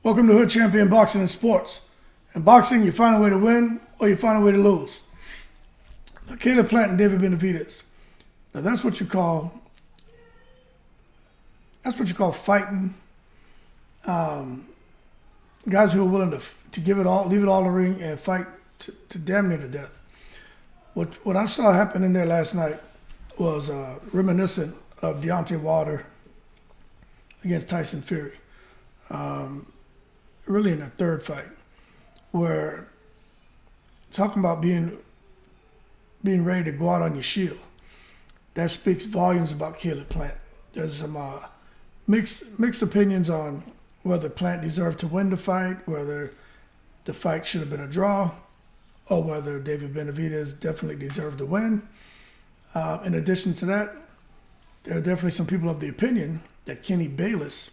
Welcome to Hood Champion Boxing and Sports. In boxing, you find a way to win or you find a way to lose. Now, Caleb Plant and David Benavidez. Now that's what you call fighting. Guys who are willing to give it all, leave it all in the ring, and fight to damn near to death. What I saw happen in there last night was reminiscent of Deontay Wilder against Tyson Fury. Really in the third fight, where talking about being ready to go out on your shield. That speaks volumes about Caleb Plant. There's some mixed opinions on whether Plant deserved to win the fight, whether the fight should have been a draw, or whether David Benavidez definitely deserved to win. In addition to that, there are definitely some people of the opinion that Kenny Bayless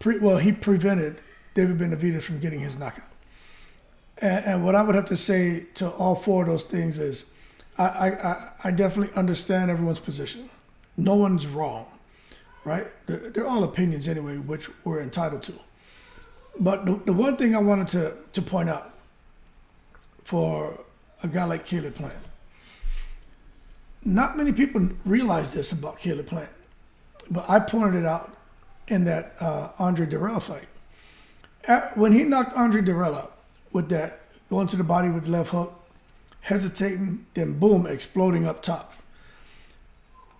he prevented David Benavidez from getting his knockout. And what I would have to say to all four of those things is I definitely understand everyone's position. No one's wrong, right? They're all opinions anyway, which we're entitled to. But the one thing I wanted to point out for a guy like Caleb Plant, not many people realize this about Caleb Plant, but I pointed it out in that Andre Dirrell fight. When he knocked Andre Dirrell out with that, going to the body with the left hook, hesitating, then boom, exploding up top.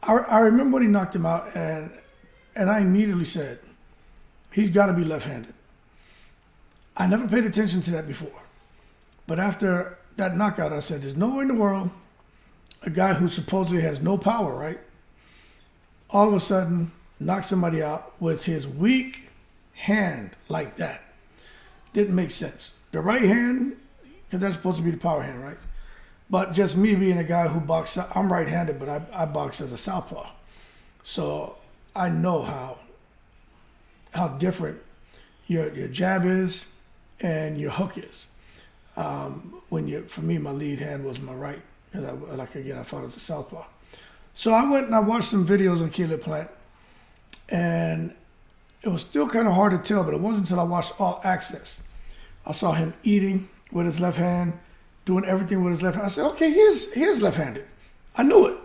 I remember when he knocked him out, and I immediately said, he's got to be left-handed. I never paid attention to that before. But after that knockout, I said, there's no way in the world a guy who supposedly has no power, right? All of a sudden, knock somebody out with his weak hand like that. Didn't make sense. The right hand, because that's supposed to be the power hand, right? But just me being a guy who boxes, I'm right-handed, but I box as a southpaw. So I know how different your jab is and your hook is. For me, my lead hand was my right, because I fought as a southpaw. So I went and I watched some videos on Caleb Plant. And it was still kind of hard to tell, but it wasn't until I watched All Access. I saw him eating with his left hand, doing everything with his left hand. I said, okay, he is left-handed. I knew it.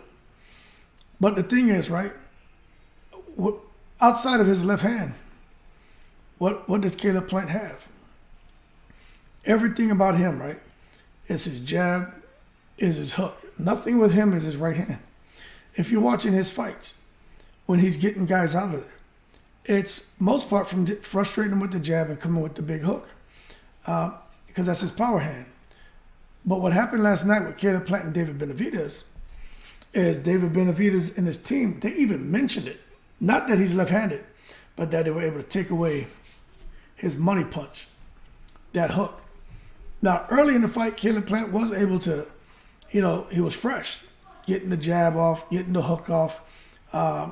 But the thing is, right, outside of his left hand, what does Caleb Plant have? Everything about him, right, is his jab, is his hook. Nothing with him is his right hand. If you're watching his fights, when he's getting guys out of there, it's most part from frustrating him with the jab and coming with the big hook, because that's his power hand. But what happened last night with Caleb Plant and David Benavidez is David Benavidez and his team, they even mentioned it. Not that he's left-handed, but that they were able to take away his money punch, that hook. Now, early in the fight, Caleb Plant was able to, he was fresh, getting the jab off, getting the hook off,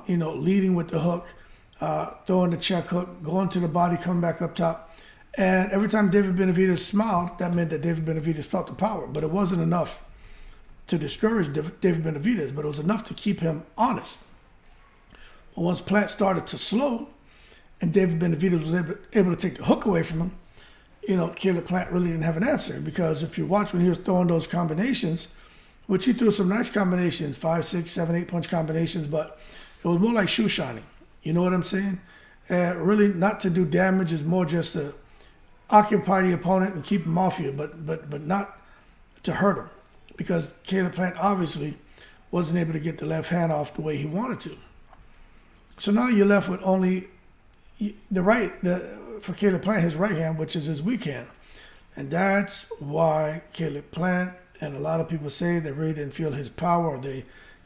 leading with the hook, throwing the check hook, going to the body, coming back up top. And every time David Benavidez smiled, that meant that David Benavidez felt the power. But it wasn't enough to discourage David Benavidez, but it was enough to keep him honest. But once Plant started to slow, and David Benavidez was able to take the hook away from him, Caleb Plant really didn't have an answer. Because if you watch when he was throwing those combinations, which he threw some nice combinations, 5, 6, 7, 8 punch combinations, but it was more like shoe shining. You know what I'm saying? Really not to do damage, is more just to occupy the opponent and keep him off you, but not to hurt him. Because Caleb Plant obviously wasn't able to get the left hand off the way he wanted to. So now you're left with only for Caleb Plant, his right hand, which is his weak hand. And that's why Caleb Plant, and a lot of people say they really didn't feel his power, or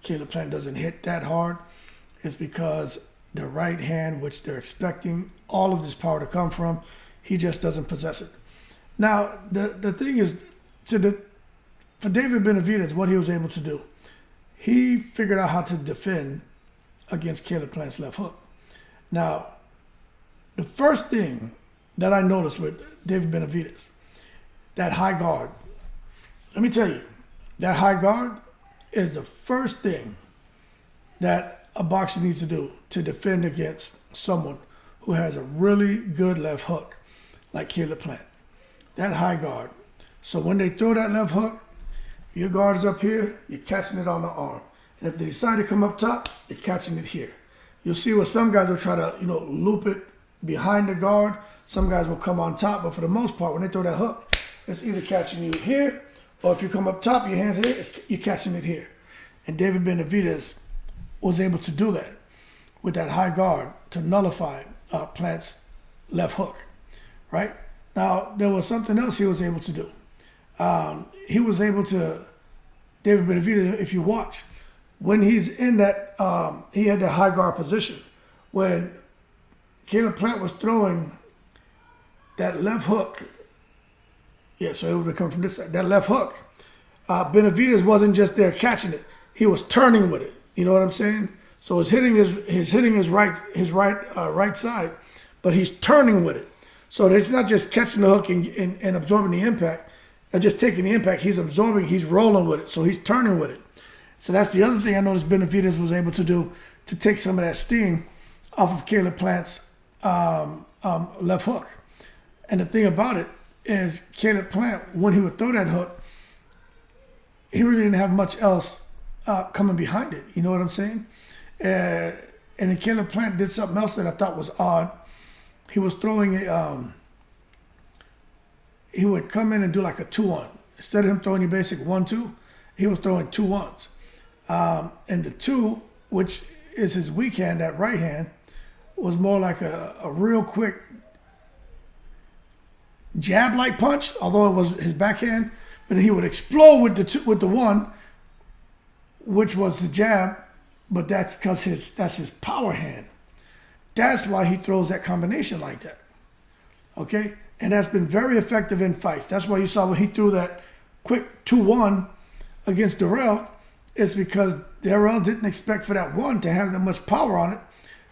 Caleb Plant doesn't hit that hard. It's because the right hand, which they're expecting all of this power to come from, he just doesn't possess it. Now, the thing is, for David Benavidez, what he was able to do, he figured out how to defend against Caleb Plant's left hook. Now, the first thing that I noticed with David Benavidez, that high guard, let me tell you, that high guard is the first thing that a boxer needs to do to defend against someone who has a really good left hook, like Caleb Plant. That high guard. So when they throw that left hook, your guard is up here, you're catching it on the arm. And if they decide to come up top, they're catching it here. You'll see where some guys will try to, loop it behind the guard. Some guys will come on top, but for the most part, when they throw that hook, it's either catching you here, or if you come up top, your hands are here, you're catching it here. And David Benavidez was able to do that with that high guard to nullify Plant's left hook, right? Now, there was something else he was able to do. He was able to, David Benavidez, if you watch, when he's in that, he had that high guard position. When Caleb Plant was throwing that left hook, so it would have come from this side, that left hook, Benavidez wasn't just there catching it, he was turning with it. You know what I'm saying? So it's hitting his right side, but he's turning with it. So it's not just catching the hook and absorbing the impact, or just taking the impact. He's absorbing, he's rolling with it. So he's turning with it. So that's the other thing I noticed Benavidez was able to do to take some of that steam off of Caleb Plant's left hook. And the thing about it is Caleb Plant, when he would throw that hook, he really didn't have much else coming behind it. You know what I'm saying? And then Caleb Plant did something else that I thought was odd. He was throwing he would come in and do like a 2-1. Instead of him throwing your basic 1-2, he was throwing 2 1s. And the 2, which is his weak hand, that right hand, was more like a real quick jab-like punch, although it was his backhand. But he would explode with the 1, which was the jab, but that's because that's his power hand. That's why he throws that combination like that. Okay? And that's been very effective in fights. That's why you saw when he threw that quick 2-1 against Darrell, it's because Darrell didn't expect for that 1 to have that much power on it.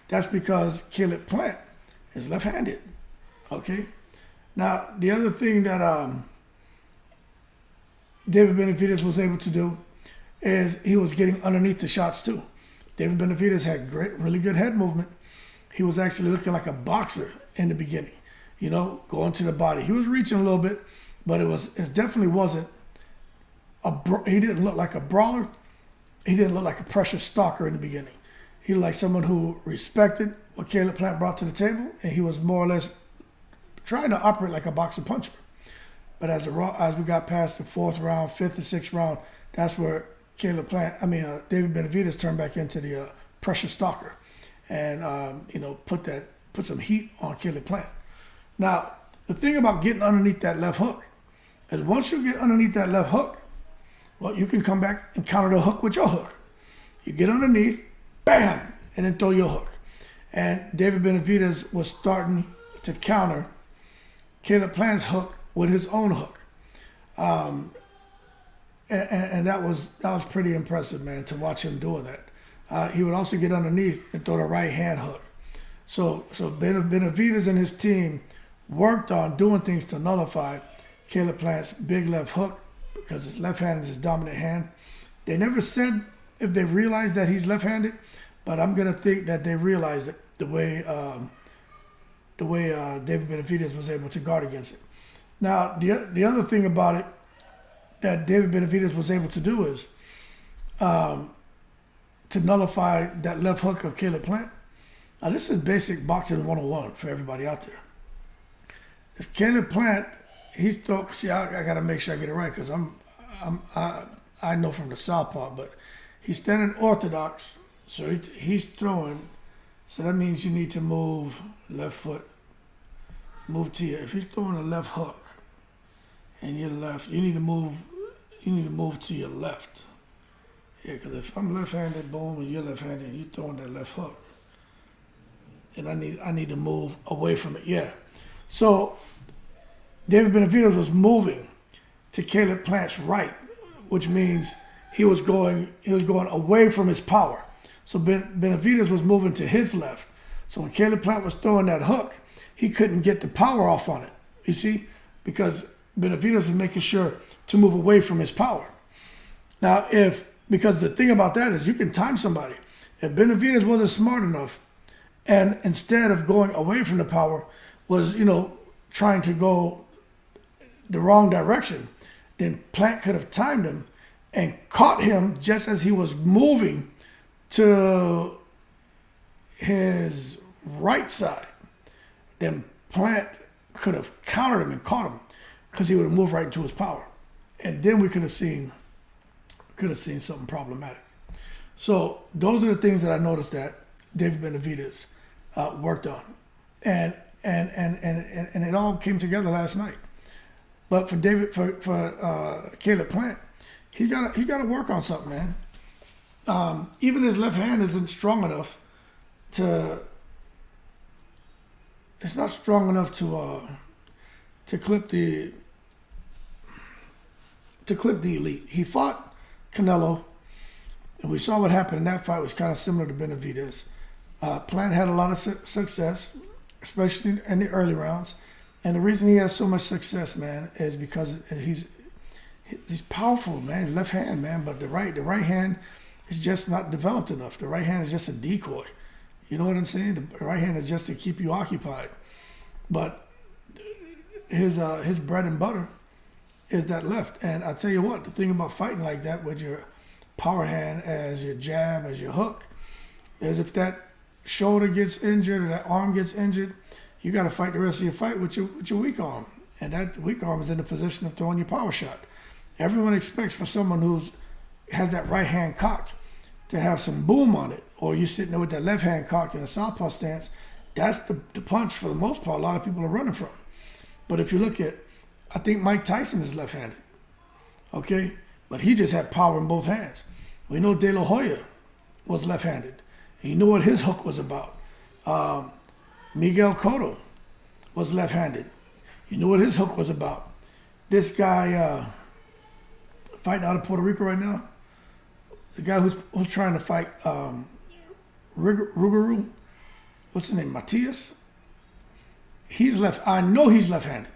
That's because Caleb Plant is left-handed. Okay? Now, the other thing that David Benavidez was able to do is he was getting underneath the shots too. David Benavidez had really good head movement. He was actually looking like a boxer in the beginning, going to the body. He was reaching a little bit, but it definitely wasn't he didn't look like a brawler. He didn't look like a pressure stalker in the beginning. He looked like someone who respected what Caleb Plant brought to the table, and he was more or less trying to operate like a boxer puncher. But as we got past the 4th round, 5th and 6th round, that's where David Benavidez turned back into the pressure stalker, and put some heat on Caleb Plant. Now, the thing about getting underneath that left hook is once you get underneath that left hook, well, you can come back and counter the hook with your hook. You get underneath, bam, and then throw your hook. And David Benavidez was starting to counter Caleb Plant's hook with his own hook. And that was pretty impressive, man, to watch him doing that. He would also get underneath and throw the right hand hook. So Benavidez and his team worked on doing things to nullify Caleb Plant's big left hook because his left hand is his dominant hand. They never said if they realized that he's left-handed, but I'm gonna think that they realized it the way David Benavidez was able to guard against it. Now, the other thing about it that David Benavidez was able to do is to nullify that left hook of Caleb Plant. Now, this is basic boxing 101 for everybody out there. If Caleb Plant, I got to make sure I get it right because I know from the southpaw, but he's standing orthodox, so he's throwing. So that means you need to move left foot, move to your. If he's throwing a left hook, and you're left, you need to move to your left. Yeah, because if I'm left-handed, boom, and you're left-handed, and you're throwing that left hook, and I need to move away from it. Yeah. So David Benavidez was moving to Caleb Plant's right, which means he was going away from his power. So Benavidez was moving to his left. So when Caleb Plant was throwing that hook, he couldn't get the power off on it. You see, because Benavidez was making sure to move away from his power. Now, because the thing about that is you can time somebody. If Benavidez wasn't smart enough And instead of going away from the power, was, trying to go the wrong direction. Then Plant could have timed him and caught him just as he was moving to his right side. Then Plant could have countered him and caught him because he would have moved right into his power. And then we could have seen something problematic. So those are the things that I noticed that David Benavidez worked on. And it all came together last night. But for Caleb Plant, he got to work on something, man. Even his left hand isn't strong enough to. It's not strong enough to clip the elite. He fought Canelo, and we saw what happened in that fight. Was kind of similar to Benavidez. Plant had a lot of success, especially in the early rounds. And the reason he has so much success, man, is because he's powerful, man. His left hand, man, but the right hand is just not developed enough. The right hand is just a decoy. You know what I'm saying? The right hand is just to keep you occupied. But his bread and butter is that left. And I tell you what, the thing about fighting like that with your power hand as your jab, as your hook, is if that shoulder gets injured or that arm gets injured, you got to fight the rest of your fight with your weak arm. And that weak arm is in the position of throwing your power shot. Everyone expects for someone who has that right hand cocked to have some boom on it. Or you're sitting there with that left hand cocked in a southpaw stance. That's the punch for the most part a lot of people are running from. But if you look at, I think Mike Tyson is left-handed. Okay? But he just had power in both hands. We know De La Hoya was left-handed. And you know what his hook was about. Miguel Cotto was left-handed. You know what his hook was about. This guy fighting out of Puerto Rico right now, the guy who's trying to fight Rugaru, what's his name, Matias? He's left. I know he's left-handed.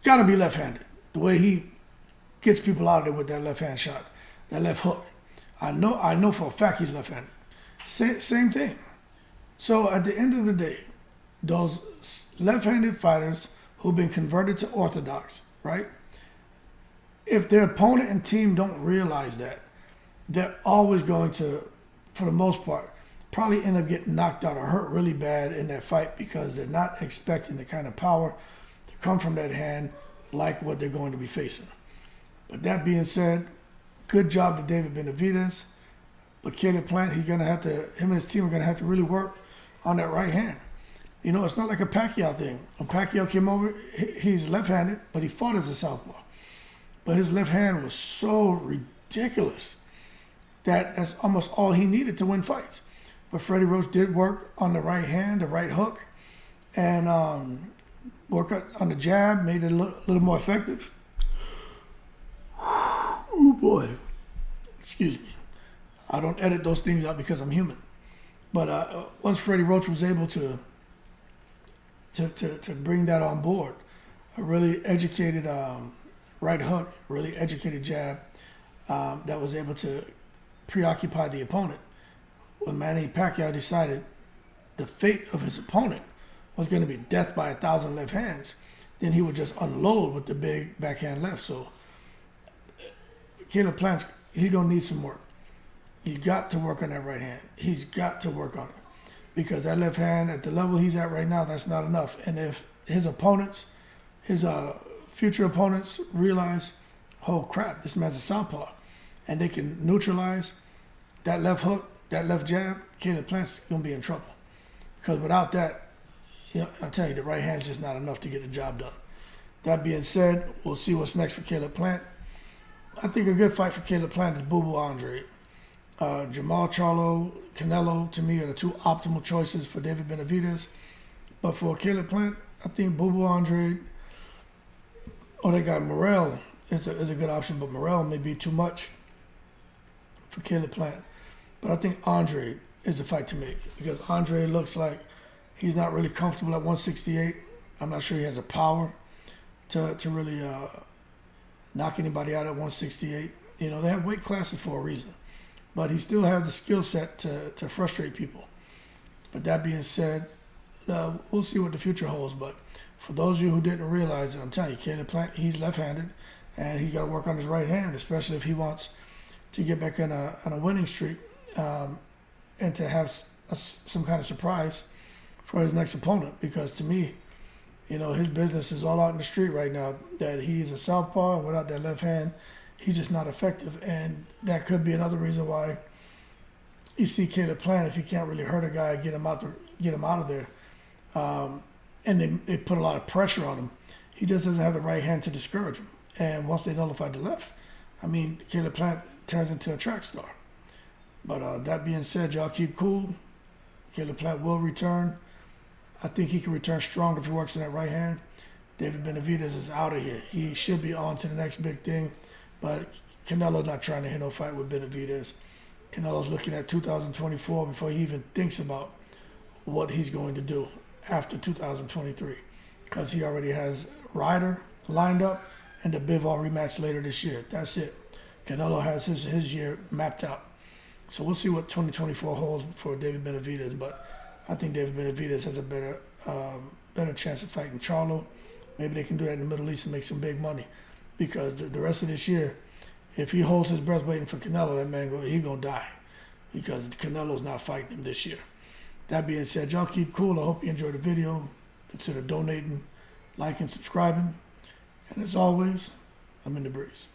Got to be left-handed. The way he gets people out of there with that left-hand shot, that left hook. I know for a fact he's left-handed. Same thing. So at the end of the day, those left-handed fighters who've been converted to orthodox, right? If their opponent and team don't realize that, they're always going to, for the most part, probably end up getting knocked out or hurt really bad in that fight because they're not expecting the kind of power to come from that hand like what they're going to be facing. But that being said, good job to David Benavidez. But Caleb Plant, him and his team are going to have to really work on that right hand. You know, it's not like a Pacquiao thing. When Pacquiao came over, he's left-handed, but he fought as a southpaw. But his left hand was so ridiculous that that's almost all he needed to win fights. But Freddie Roach did work on the right hand, the right hook, and work on the jab, made it a little more effective. Oh boy, excuse me. I don't edit those things out because I'm human. But once Freddie Roach was able to bring that on board, a really educated right hook, really educated jab that was able to preoccupy the opponent. When Manny Pacquiao decided the fate of his opponent was going to be death by 1,000 left hands, then he would just unload with the big backhand left. So Caleb Plant, he's going to need some work. He's got to work on that right hand. He's got to work on it. Because that left hand, at the level he's at right now, that's not enough. And if his opponents, his future opponents realize, oh crap, this man's a southpaw, and they can neutralize that left hook, that left jab, Caleb Plant's going to be in trouble. Because without that, I'm telling you, the right hand's just not enough to get the job done. That being said, we'll see what's next for Caleb Plant. I think a good fight for Caleb Plant is Boo Boo Andre. Jamal Charlo, Canelo, to me, are the two optimal choices for David Benavidez. But for Caleb Plant, I think Boo Boo Andre, they got Morrell is a good option, but Morrell may be too much for Caleb Plant. But I think Andre is the fight to make because Andre looks like he's not really comfortable at 168. I'm not sure he has the power to really knock anybody out at 168. You know, they have weight classes for a reason. But he still has the skill set to frustrate people. But that being said, we'll see what the future holds. But for those of you who didn't realize it, I'm telling you, Caleb Plant, he's left-handed, and he's got to work on his right hand, especially if he wants to get back on a winning streak, and to have some kind of surprise for his next opponent. Because to me, his business is all out in the street right now. That he's a southpaw, and without that left hand, he's just not effective. And that could be another reason why you see Caleb Plant, if he can't really hurt a guy, get him out of there. And they put a lot of pressure on him. He just doesn't have the right hand to discourage him. And once they nullified the left, Caleb Plant turns into a track star. But that being said, y'all keep cool. Caleb Plant will return. I think he can return stronger if he works on that right hand. David Benavidez is out of here. He should be on to the next big thing. But Canelo's not trying to hit no fight with Benavidez. Canelo's looking at 2024 before he even thinks about what he's going to do after 2023. Because he already has Ryder lined up and the Bivol rematch later this year. That's it. Canelo has his year mapped out. So we'll see what 2024 holds for David Benavidez. But I think David Benavidez has a better chance of fighting Charlo. Maybe they can do that in the Middle East and make some big money. Because the rest of this year, if he holds his breath waiting for Canelo, that man he's going to die. Because Canelo's not fighting him this year. That being said, y'all keep cool. I hope you enjoyed the video. Consider donating, liking, subscribing. And as always, I'm in the breeze.